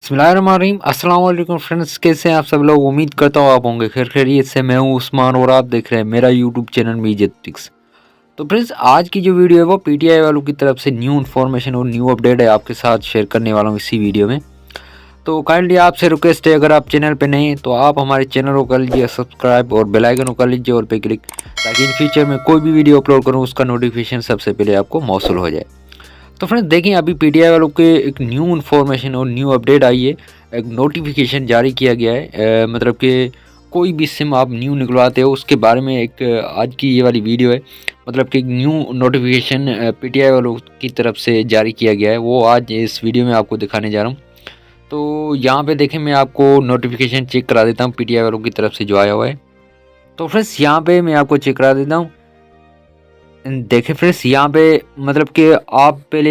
बिस्मिल्लाहिर्रहमानिर्रहीम। अस्सलाम वालेकुम फ्रेंड्स, कैसे हैं आप सब लोग। उम्मीद करता हूँ आप होंगे खैर खैरियत से। मैं हूँ उस्मान और आप देख रहे हैं मेरा यूट्यूब चैनल मीडिया ट्रिक्स। तो फ्रेंड्स, आज की जो वीडियो है वो पीटीआई वालों की तरफ से न्यू इन्फॉर्मेशन और न्यू अपडेट है, आपके साथ शेयर करने वाला हूँ इसी वीडियो में। तो काइंडली आपसे रिक्वेस्ट है, अगर आप चैनल पे नए हैं तो आप हमारे चैनल को कर लीजिए सब्सक्राइब और बेल आइकन को कर लीजिए ऑल पे क्लिक, ताकि इन फ्यूचर में कोई भी वीडियो अपलोड करूँ उसका नोटिफिकेशन सबसे पहले आपको मौसूल हो जाए। तो फ्रेंड्स देखिए, अभी पीटीआई वालों के एक न्यू इन्फॉर्मेशन और न्यू अपडेट आई है। एक नोटिफिकेशन जारी किया गया है, मतलब कि कोई भी सिम आप न्यू निकलवाते हो उसके बारे में एक आज की ये वाली वीडियो है। मतलब कि न्यू नोटिफिकेशन पीटीआई वालों की तरफ से जारी किया गया है, वो आज इस वीडियो में आपको दिखाने जा रहा हूँ। तो यहाँ पे देखें, मैं आपको नोटिफिकेशन चेक करा देता हूँ पीटीआई वालों की तरफ से जो आया हुआ है। तो फ्रेंड्स यहाँ पे मैं आपको चेक करा देता हूँ। देखिए फ्रेंड्स, यहाँ पे मतलब कि आप पहले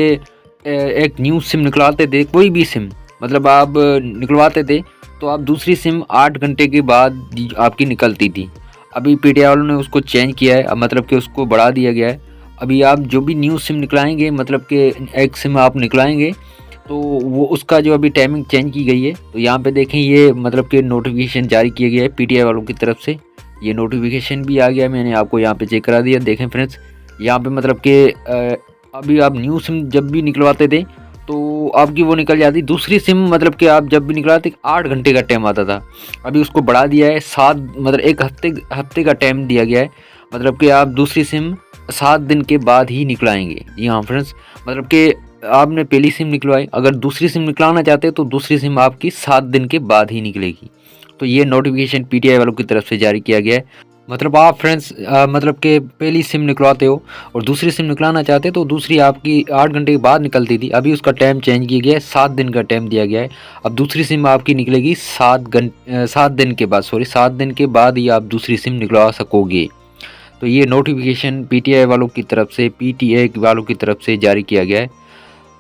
एक न्यू सिम निकलवाते थे, कोई भी सिम मतलब आप निकलवाते थे तो आप दूसरी सिम 8 घंटे के बाद आपकी निकलती थी। अभी पीटीआई वालों ने उसको चेंज किया है, अब मतलब कि उसको बढ़ा दिया गया है। अभी आप जो भी न्यू सिम निकलाएंगे, मतलब कि एक सिम आप निकलाएंगे तो वो उसका जो अभी टाइमिंग चेंज की गई है। तो यहाँ पे देखें, ये मतलब कि नोटिफिकेशन जारी किया गया है पीटीआई वालों की तरफ से। ये नोटिफिकेशन भी आ गया, मैंने आपको यहाँ पे चेक करा दिया। देखें फ्रेंड्स, यहाँ पे मतलब कि अभी आप न्यू सिम जब भी निकलवाते थे तो आपकी वो निकल जाती दूसरी सिम, मतलब कि आप जब भी निकलवाते 8 घंटे का टाइम आता था। अभी उसको बढ़ा दिया है 7, मतलब एक हफ्ते का टाइम दिया गया है। मतलब कि आप दूसरी सिम 7 दिन के बाद ही निकलाएंगे। जी हाँ फ्रेंड्स, मतलब कि आपने पहली सिम निकलवाई, अगर दूसरी सिम निकलाना चाहते हो तो दूसरी सिम आपकी 7 दिन के बाद ही निकलेगी। तो ये नोटिफिकेशन पीटीआई वालों की तरफ से जारी किया गया है। मतलब आप फ्रेंड्स मतलब कि पहली सिम निकलवाते हो और दूसरी सिम निकलाना चाहते हो तो दूसरी आपकी 8 घंटे के बाद निकलती थी। अभी उसका टाइम चेंज किया गया है, 7 दिन का टाइम दिया गया है। अब दूसरी सिम आपकी निकलेगी 7 दिन के बाद, 7 दिन के बाद ही आप दूसरी सिम निकलवा सकोगे। तो ये नोटिफिकेशन पीटीआई वालों की तरफ से, पीटीए वालों की तरफ से जारी किया गया है।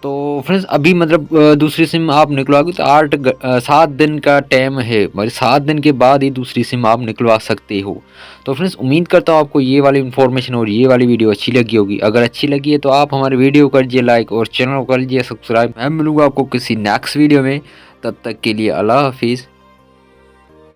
तो फ्रेंड्स अभी मतलब दूसरी सिम आप निकलवाओगे तो 7 दिन का टाइम है, मतलब 7 दिन के बाद ही दूसरी सिम आप निकलवा सकते हो। तो फ्रेंड्स उम्मीद करता हूँ आपको ये वाली इन्फॉर्मेशन और ये वाली वीडियो अच्छी लगी होगी। अगर अच्छी लगी है तो आप हमारे वीडियो को कर दीजिए लाइक और चैनल को कर लीजिए सब्सक्राइब। मैं मिलूँगा आपको किसी नेक्स्ट वीडियो में, तब तक के लिए अल्लाह हाफिज़।